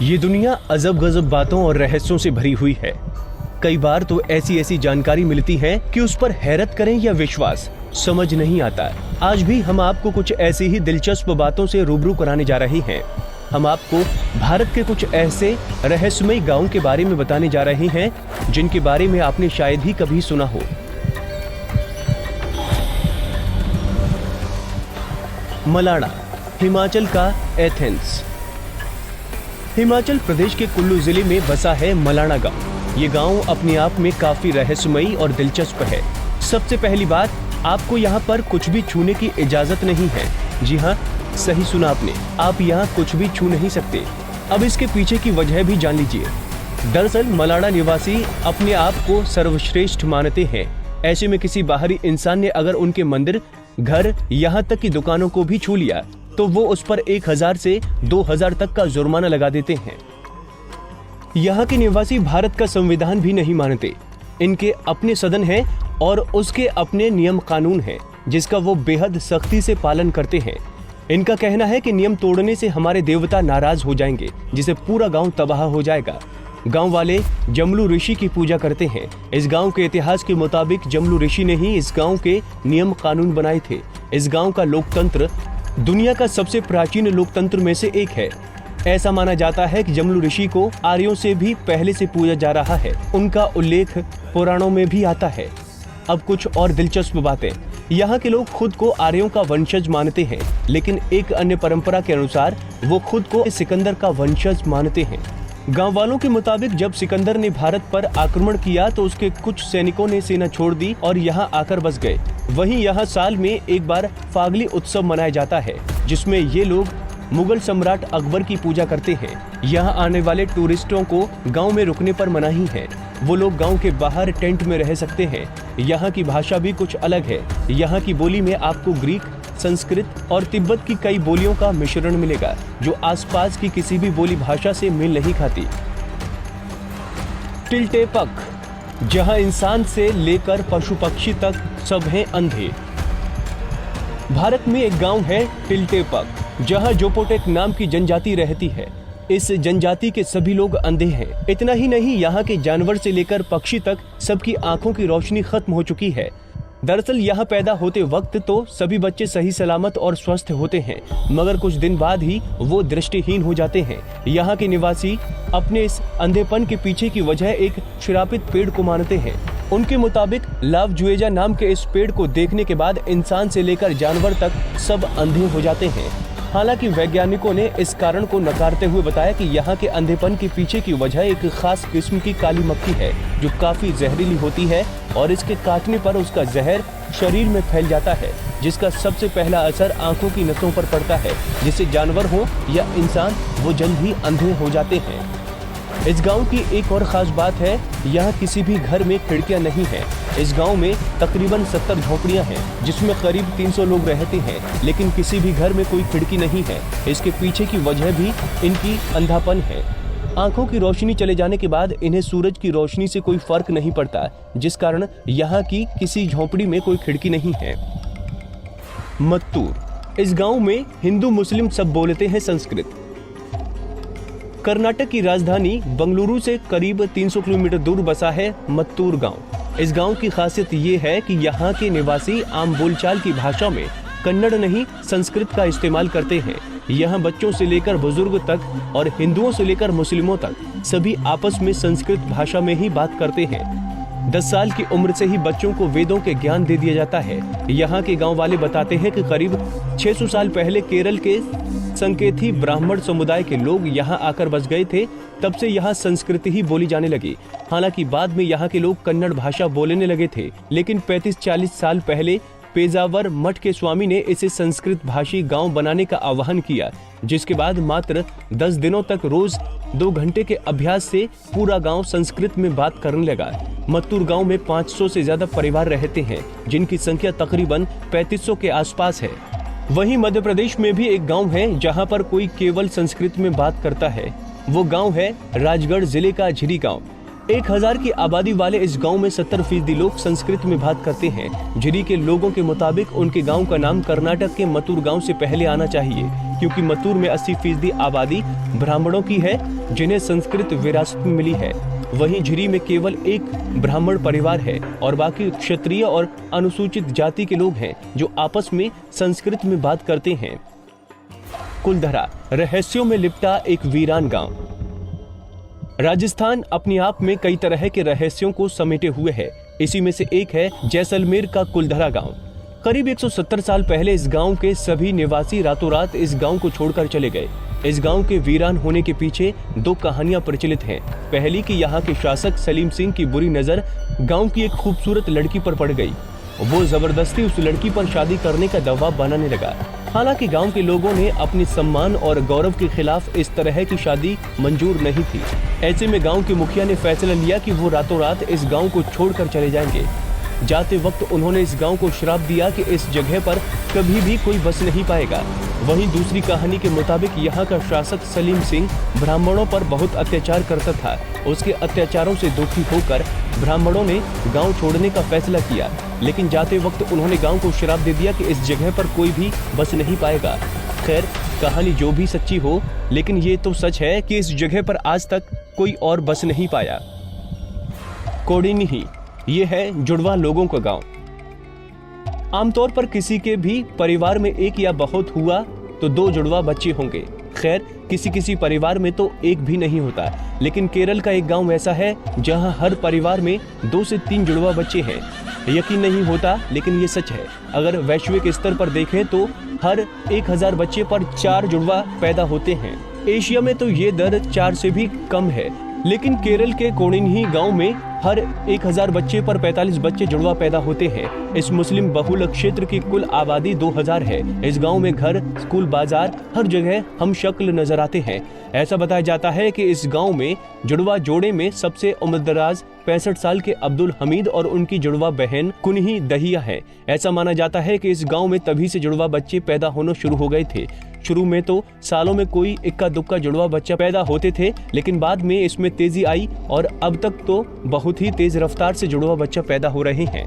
ये दुनिया अजब गजब बातों और रहस्यों से भरी हुई है। कई बार तो ऐसी ऐसी जानकारी मिलती है कि उस पर हैरत करें या विश्वास समझ नहीं आता। आज भी हम आपको कुछ ऐसी ही दिलचस्प बातों से रूबरू कराने जा रहे हैं। हम आपको भारत के कुछ ऐसे रहस्यमय गांवों के बारे में बताने जा रहे हैं जिनके बारे में आपने शायद ही कभी सुना हो। मलाणा, हिमाचल का एथेंस। हिमाचल प्रदेश के कुल्लू जिले में बसा है मलाणा गांव। ये गांव अपने आप में काफी रहस्यमयी और दिलचस्प है। सबसे पहली बात, आपको यहाँ पर कुछ भी छूने की इजाजत नहीं है। जी हाँ, सही सुना आपने, आप यहाँ कुछ भी छू नहीं सकते। अब इसके पीछे की वजह भी जान लीजिए। दरअसल मलाणा निवासी अपने आप को सर्वश्रेष्ठ मानते हैं। ऐसे में किसी बाहरी इंसान ने अगर उनके मंदिर, घर, यहाँ तक की दुकानों को भी छू लिया तो वो उस पर 1000 से 2000 तक का जुर्माना लगा देते हैं। यहाँ के निवासी भारत का संविधान भी नहीं मानते। इनके अपने सदन है और उसके अपने नियम कानून हैं, जिसका वो बेहद सख्ती से पालन करते हैं। इनका कहना है कि नियम तोड़ने से हमारे देवता नाराज हो जाएंगे, जिससे पूरा गांव तबाह हो जाएगा। गांव वाले जमलू ऋषि की पूजा करते हैं। इस गांव के इतिहास के मुताबिक जमलू ऋषि ने ही इस गांव के नियम कानून बनाए थे। इस गांव का लोकतंत्र दुनिया का सबसे प्राचीन लोकतंत्र में से एक है। ऐसा माना जाता है कि जमलू ऋषि को आर्यों से भी पहले से पूजा जा रहा है। उनका उल्लेख पुराणों में भी आता है। अब कुछ और दिलचस्प बातें। यहाँ के लोग खुद को आर्यों का वंशज मानते हैं, लेकिन एक अन्य परंपरा के अनुसार वो खुद को सिकंदर का वंशज मानते हैं। गांव वालों के मुताबिक जब सिकंदर ने भारत पर आक्रमण किया तो उसके कुछ सैनिकों ने सेना छोड़ दी और यहाँ आकर बस गए। वहीं यहाँ साल में एक बार फागली उत्सव मनाया जाता है, जिसमें ये लोग मुगल सम्राट अकबर की पूजा करते हैं। यहाँ आने वाले टूरिस्टों को गांव में रुकने पर मनाही है। वो लोग गांव के बाहर टेंट में रह सकते हैं। यहाँ की भाषा भी कुछ अलग है। यहाँ की बोली में आपको ग्रीक, संस्कृत और तिब्बत की कई बोलियों का मिश्रण मिलेगा, जो आसपास की किसी भी बोली भाषा से मेल नहीं खाती। टिल्टेपक, जहां इंसान से लेकर पशु पक्षी तक सब हैं अंधे। भारत में एक गांव है टिल्टेपक, जहां जोपोटेक नाम की जनजाति रहती है। इस जनजाति के सभी लोग अंधे हैं। इतना ही नहीं, यहाँ के जानवर से लेकर पक्षी तक सबकी आंखों की रोशनी खत्म हो चुकी है। दरअसल यहाँ पैदा होते वक्त तो सभी बच्चे सही सलामत और स्वस्थ होते हैं, मगर कुछ दिन बाद ही वो दृष्टिहीन हो जाते हैं। यहाँ के निवासी अपने इस अंधेपन के पीछे की वजह एक श्रापित पेड़ को मानते हैं। उनके मुताबिक लाव जुएजा नाम के इस पेड़ को देखने के बाद इंसान से लेकर जानवर तक सब अंधे हो जाते हैं। हालांकि वैज्ञानिकों ने इस कारण को नकारते हुए बताया कि यहाँ के अंधेपन के पीछे की वजह एक खास किस्म की काली मक्खी है, जो काफी जहरीली होती है और इसके काटने पर उसका जहर शरीर में फैल जाता है, जिसका सबसे पहला असर आंखों की नसों पर पड़ता है, जिससे जानवर हो या इंसान वो जल्द ही अंधे हो जाते हैं। इस गांव की एक और खास बात है, यहाँ किसी भी घर में खिड़कियां नहीं है। इस गांव में तकरीबन 70 झोपड़ियां हैं, जिसमें करीब 300 लोग रहते हैं, लेकिन किसी भी घर में कोई खिड़की नहीं है। इसके पीछे की वजह भी इनकी अंधापन है। आंखों की रोशनी चले जाने के बाद इन्हें सूरज की रोशनी से कोई फर्क नहीं पड़ता, जिस कारण यहाँ की किसी झोपड़ी में कोई खिड़की नहीं है। मत्तूर, इस गाँव में हिंदू मुस्लिम सब बोलते हैं संस्कृत। कर्नाटक की राजधानी बंगलुरु से करीब 300 किलोमीटर दूर बसा है मत्तूर गांव। इस गांव की खासियत ये है कि यहाँ के निवासी आम बोलचाल की भाषा में कन्नड़ नहीं संस्कृत का इस्तेमाल करते हैं। यहाँ बच्चों से लेकर बुजुर्ग तक और हिंदुओं से लेकर मुस्लिमों तक सभी आपस में संस्कृत भाषा में ही बात करते हैं। 10 साल की उम्र से ही बच्चों को वेदों के ज्ञान दे दिया जाता है। यहाँ के गाँव वाले बताते हैं कि करीब 600 साल पहले केरल के संकेथी ब्राह्मण समुदाय के लोग यहाँ आकर बस गए थे। तब से यहाँ संस्कृत ही बोली जाने लगी। हालांकि बाद में यहाँ के लोग कन्नड़ भाषा बोलने लगे थे, लेकिन 35-40 साल पहले पेजावर मठ के स्वामी ने इसे संस्कृत भाषी गांव बनाने का आह्वान किया, जिसके बाद मात्र 10 दिनों तक रोज 2 घंटे के अभ्यास से पूरा गांव संस्कृत में बात करने लगा। मत्तूर गांव में 500 से ज्यादा परिवार रहते हैं, जिनकी संख्या तकरीबन 3500 के आसपास है। वहीं मध्य प्रदेश में भी एक गांव है जहां पर कोई केवल संस्कृत में बात करता है। वो गांव है राजगढ़ जिले का झिरी गांव। 1000 की आबादी वाले इस गांव में 70% लोग संस्कृत में बात करते हैं। झिरी के लोगों के मुताबिक उनके गांव का नाम कर्नाटक के मत्तूर गांव से पहले आना चाहिए, क्योंकि मत्तूर में 80% आबादी ब्राह्मणों की है, जिन्हें संस्कृत विरासत में मिली है। वहीं झिरी में केवल एक ब्राह्मण परिवार है और बाकी क्षत्रिय और अनुसूचित जाति के लोग हैं जो आपस में संस्कृत में बात करते हैं। कुलधरा, रहस्यों में लिपटा एक वीरान गांव। राजस्थान अपने आप में कई तरह के रहस्यों को समेटे हुए है। इसी में से एक है जैसलमेर का कुलधरा गांव। करीब 170 साल पहले इस गांव के सभी निवासी रातों रात इस गांव को छोड़कर चले गए। इस गांव के वीरान होने के पीछे 2 कहानियां प्रचलित हैं। पहली कि यहाँ के शासक सलीम सिंह की बुरी नजर गांव की एक खूबसूरत लड़की पर पड़ गई। वो जबरदस्ती उस लड़की पर शादी करने का दबाव बनाने लगा। हालांकि गांव के लोगों ने अपने सम्मान और गौरव के खिलाफ इस तरह की शादी मंजूर नहीं थी। ऐसे में गांव के मुखिया ने फैसला लिया कि वो रातों रात इस गांव को छोड़कर चले जाएंगे। जाते वक्त उन्होंने इस गांव को श्राप दिया कि इस जगह पर कभी भी कोई बस नहीं पाएगा। वहीं दूसरी कहानी के मुताबिक यहाँ का शासक सलीम सिंह ब्राह्मणों पर बहुत अत्याचार करता था। उसके अत्याचारों से दुखी होकर ब्राह्मणों ने गांव छोड़ने का फैसला किया, लेकिन जाते वक्त उन्होंने गांव को श्राप दे दिया कि इस जगह पर कोई भी बस नहीं पाएगा। खैर, कहानी जो भी सच्ची हो, लेकिन ये तो सच है कि इस जगह पर आज तक कोई और बस नहीं पाया। कोडिन्ही, ये है जुड़वा लोगों का गांव। आमतौर पर किसी के भी परिवार में एक या बहुत हुआ तो 2 जुड़वा बच्चे होंगे। खैर, किसी किसी परिवार में तो एक भी नहीं होता, लेकिन केरल का एक गांव ऐसा है जहां हर परिवार में 2 से 3 जुड़वा बच्चे हैं। यकीन नहीं होता, लेकिन ये सच है। अगर वैश्विक स्तर पर देखें तो हर 1000 बच्चे पर 4 जुड़वा पैदा होते हैं। एशिया में तो ये दर 4 से भी कम है, लेकिन केरल के कोडिन्ही गांव में हर 1000 बच्चे पर 45 बच्चे जुड़वा पैदा होते हैं। इस मुस्लिम बहुल क्षेत्र की कुल आबादी 2000 है। इस गांव में घर, स्कूल, बाजार, हर जगह हम शक्ल नजर आते हैं। ऐसा बताया जाता है कि इस गांव में जुड़वा जोड़े में सबसे उम्रदराज 65 साल के अब्दुल हमीद और उनकी जुड़वा बहन कुन्ही दहिया है। ऐसा माना जाता है कि इस गांव में तभी से जुड़वा बच्चे पैदा होना शुरू हो गए थे। शुरू में तो सालों में कोई इक्का दुक्का जुड़वा बच्चा पैदा होते थे, लेकिन बाद में इसमें तेजी आई और अब तक तो बहुत ही तेज रफ्तार से जुड़वा बच्चा पैदा हो रहे हैं।